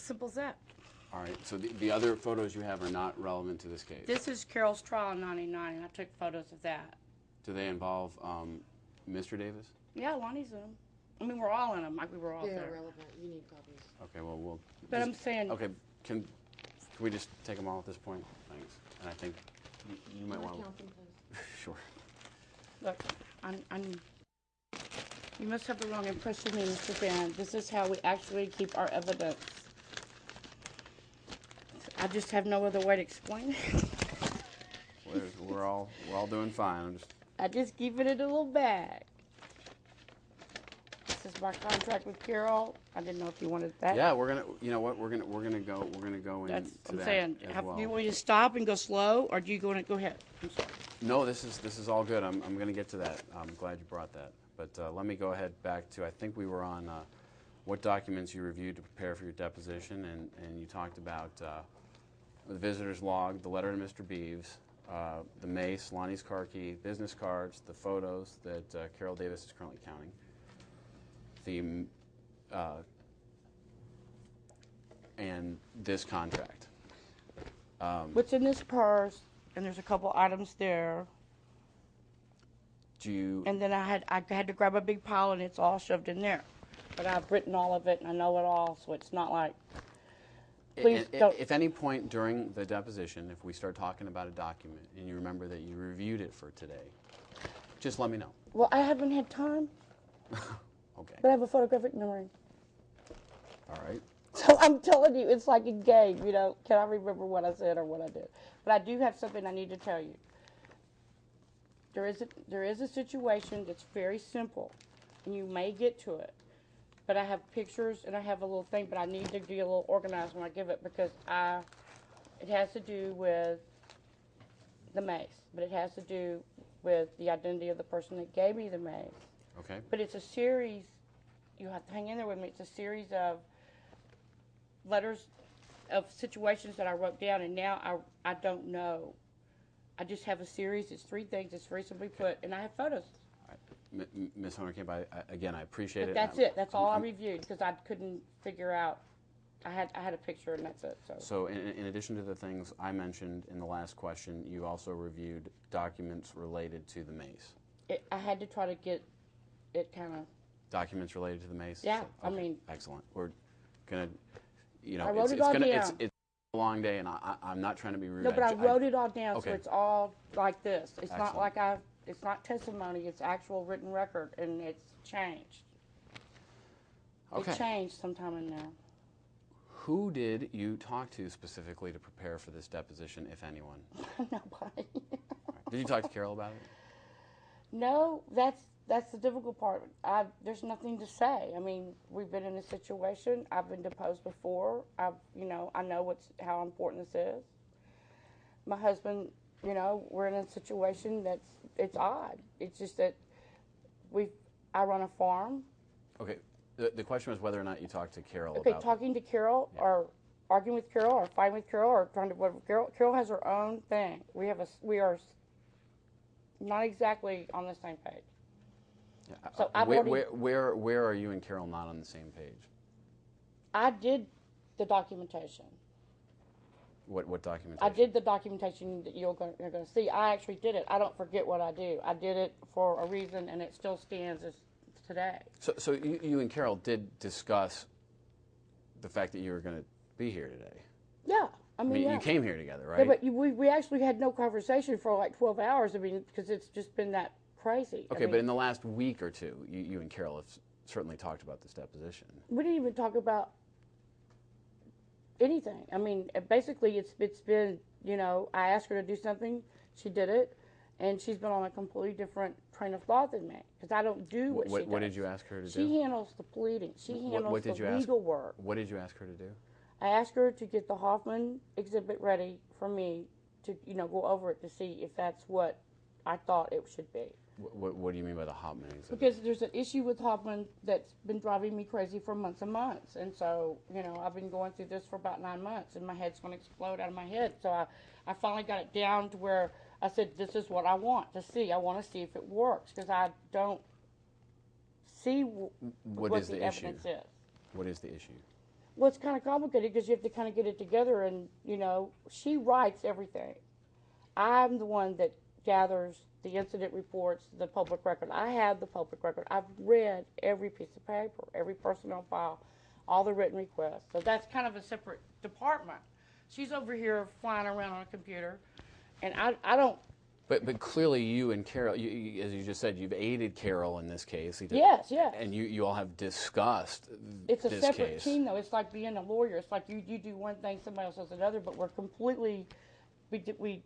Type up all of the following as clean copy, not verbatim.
simple as that. All right, so the other photos you have are not relevant to this case? This is Carol's trial in '99, and I took photos of that. Do they involve Mr. Davis? Yeah, Lonnie's in them. I mean, we're all in them. Like we were all there. They're irrelevant. You need copies. Okay, well, we'll... But I'm saying... Okay, can we just take them all at this point? Thanks. And I think you might want to... Count them, please. Sure. Look, you must have the wrong impression of me, Mr. Ben. This is how we actually keep our evidence. I just have no other way to explain it. We're all doing fine. I just keep it in a little bag. This is my contract with Carol. I didn't know if you wanted that. Yeah, we're gonna. You know what? We're gonna go into I'm that saying, as well. do you want me to stop and go slow, or do you want to go ahead? I'm sorry. No, this is all good. I'm gonna get to that. I'm glad you brought that. But let me go ahead back to, I think we were on what documents you reviewed to prepare for your deposition, and you talked about the visitor's log, the letter to Mr. Beeves, the mace, Lonnie's car key, business cards, the photos that Carol Davis is currently counting, and this contract. What's in this purse, and there's a couple items there. And then I had to grab a big pile, and it's all shoved in there. But I've written all of it, and I know it all, so it's not like, please don't. If any point during the deposition, if we start talking about a document, and you remember that you reviewed it for today, just let me know. Well, I haven't had time. Okay. But I have a photographic memory. All right. So I'm telling you, it's like a game, you know. Can I remember what I said or what I did? But I do have something I need to tell you. There is a situation that's very simple, and you may get to it. But I have pictures and I have a little thing, but I need to be a little organized when I give it because it has to do with the mace, but it has to do with the identity of the person that gave me the mace. Okay. But it's a series. You have to hang in there with me. It's a series of letters of situations that I wrote down, and now I don't know. I just have a series. It's 3 things. It's very simply put, and I have photos. Ms. Honerkamp, again, I appreciate it. That's it. That's all I reviewed because I couldn't figure out. I had a picture, and that's it. So in addition to the things I mentioned in the last question, you also reviewed documents related to the mace. I had to try to get it kind of. Documents related to the mace? Yeah, So, I mean. Excellent. We're going to, you know, I wrote it all down. It's a long day, and I'm not trying to be rude. No, but I wrote it all down, okay. so it's all like this. It's Excellent. not like it's not testimony, it's actual written record, and it's changed. Okay. It changed sometime in there. Who did you talk to specifically to prepare for this deposition, if anyone? Nobody. Right. Did you talk to Carol about it? No, that's the difficult part. There's nothing to say. I mean, we've been in a situation. I've been deposed before. I know how important this is. My husband, we're in a situation it's odd. It's just that I run a farm. Okay. The question was whether or not you talked to Carol about. Okay, talking to Carol, or arguing with Carol, or fighting with Carol, or trying to whatever. Carol has her own thing. We are not exactly on the same page. Yeah. So where are you and Carol not on the same page? I did the documentation. What documentation? I did the documentation that you're going to see. I actually did it. I don't forget what I do. I did it for a reason, and it still stands as today. So you and Carol did discuss the fact that you were going to be here today. Yeah. I mean, you came here together, right? Yeah, but we actually had no conversation for like 12 hours. I mean, because it's just been that crazy. Okay, but in the last week or two, you and Carol have certainly talked about this deposition. We didn't even talk about anything. I mean, basically, it's been, I asked her to do something, she did it, and she's been on a completely different train of thought than me, because I don't do what she does. What did you ask her to do? She handles the pleading. She handles the legal work. What did you ask her to do? I asked her to get the Hoffman exhibit ready for me to, go over it to see if that's what I thought it should be. What do you mean by the Hoffman exhibit? Because there's an issue with Hoffman that's been driving me crazy for months and months. And so, I've been going through this for about 9 months, and my head's going to explode out of my head. So I finally got it down to where I said, this is what I want to see. I want to see if it works, because I don't see what the evidence is. What is the issue? Well, it's kind of complicated because you have to kind of get it together, and she writes everything. I'm the one that gathers the incident reports, the public record. I have the public record. I've read every piece of paper, every personnel file, all the written requests. So that's kind of a separate department. She's over here flying around on a computer, and I don't. But clearly, you and Carol, as you just said, you've aided Carol in this case. Yes. And you all have discussed It's a this separate case. team, though. It's like being a lawyer. It's like you do one thing, somebody else does another, but we're completely, we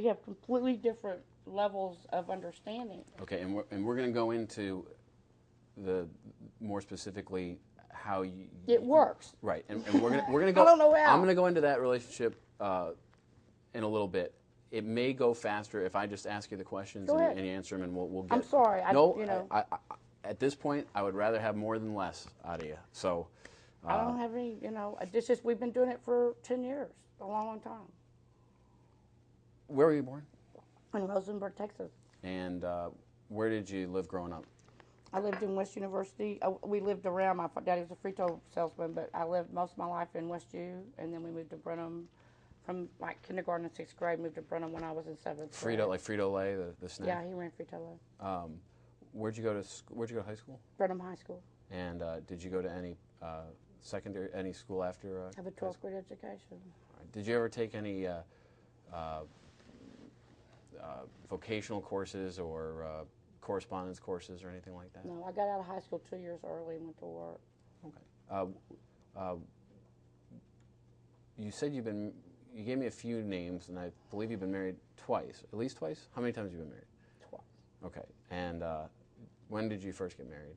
have completely different levels of understanding. Okay, and we're going to go into the more specifically how you. It works. Right, and we're gonna go. I don't know how. I'm going to go into that relationship in a little bit. It may go faster if I just ask you the questions and you answer them, and we'll get. I'm sorry. I, at this point, I would rather have more than less out of you. So. I don't have any. It's just we've been doing it for 10 years, a long, long time. Where were you born? In Rosenberg, Texas. And where did you live growing up? I lived in West University. We lived around. My daddy was a Frito salesman, but I lived most of my life in West U, and then we moved to Brenham from like kindergarten to 6th grade. Moved to Brenham when I was in 7th grade. Frito, like Frito-Lay, the snack? Yeah, he ran Frito-Lay. Where'd you go to high school? Brenham High School. And did you go to any any school after? I have a 12th grade education. Right. Did you ever take any vocational courses or correspondence courses or anything like that? No, I got out of high school 2 years early and went to work. Okay. You said you gave me a few names, and I believe you've been married twice, at least twice? How many times have you been married? Twice. Okay. And when did you first get married?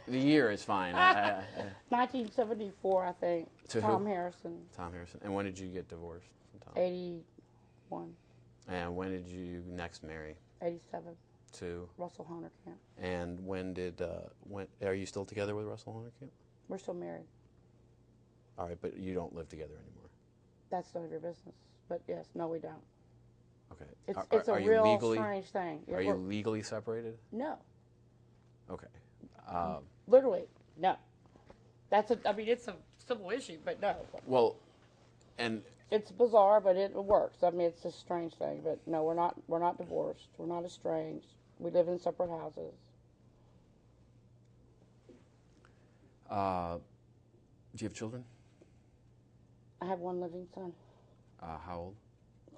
The year is fine. 1974, I think. To Tom who? Harrison. Tom Harrison. And when did you get divorced from Tom? 81. And when did you next marry? 87. To? Russell Honerkamp. And when are you still together with Russell Honerkamp? We're still married. All right, but you don't live together anymore. That's none of your business. But yes, no, we don't. Okay. It's a real strange thing. Are you legally separated? No. Okay. Literally, no. It's a civil issue, but no. Well, and it's bizarre, but it works. It's a strange thing, but no, we're not divorced. We're not estranged. We live in separate houses. Do you have children? I have one living son. How old?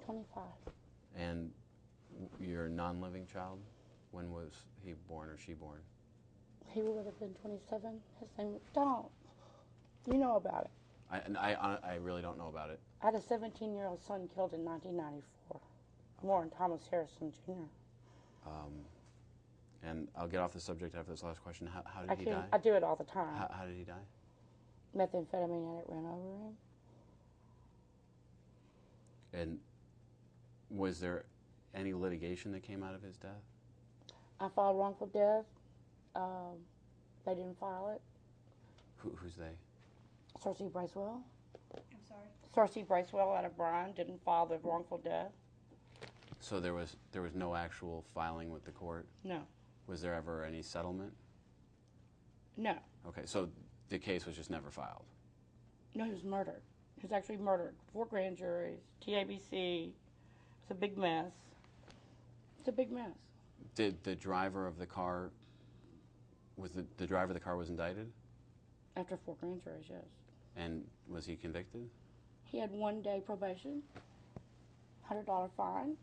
25. And your non-living child, when was he born or she born? He would have been 27. His name, don't. You know about it. I really don't know about it. I had a 17-year-old son killed in 1994. Warren Thomas Harrison Jr. And I'll get off the subject after this last question. How did he die? I do it all the time. How did he die? Methamphetamine addict ran over him. And was there any litigation that came out of his death? I filed wrongful death. They didn't file it. Who's they? Cersei Bracewell. I'm sorry? Cersei Bracewell out of Bryan didn't file the wrongful death. So there was no actual filing with the court? No. Was there ever any settlement? No. Okay, so the case was just never filed? No, he was murdered. He was actually murdered. 4 grand juries, TABC. It's a big mess. It's a big mess. Did the driver of the car, the driver of the car was indicted? After 4 grand juries, yes. And was he convicted? He had 1 day probation, $100 fine.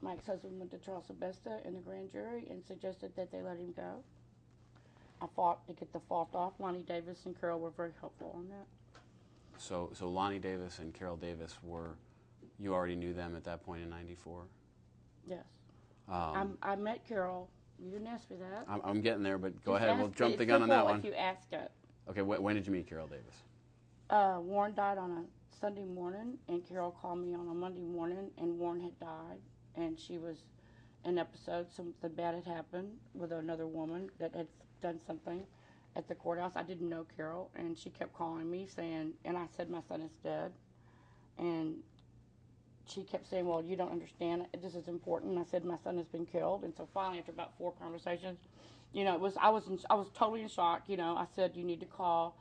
My ex-husband went to trial Sebesta in the grand jury and suggested that they let him go. I fought to get the fault off. Lonnie Davis and Carol were very helpful on that. So Lonnie Davis and Carol Davis you already knew them at that point in '94? Yes. I met Carol. You didn't ask me that. I'm getting there, but go Just ahead. ask We'll jump it. the It's gun on that simple one. if you ask it. Okay, when did you meet Carol Davis? Warren died on a Sunday morning, and Carol called me on a Monday morning, and Warren had died, and she was in episode. Something bad had happened with another woman that had done something at the courthouse. I didn't know Carol, and she kept calling me saying, and I said, my son is dead. And she kept saying, well, you don't understand. This is important. And I said, my son has been killed. And so finally, after about 4 conversations, You know, I was totally in shock. You know, I said, you need to call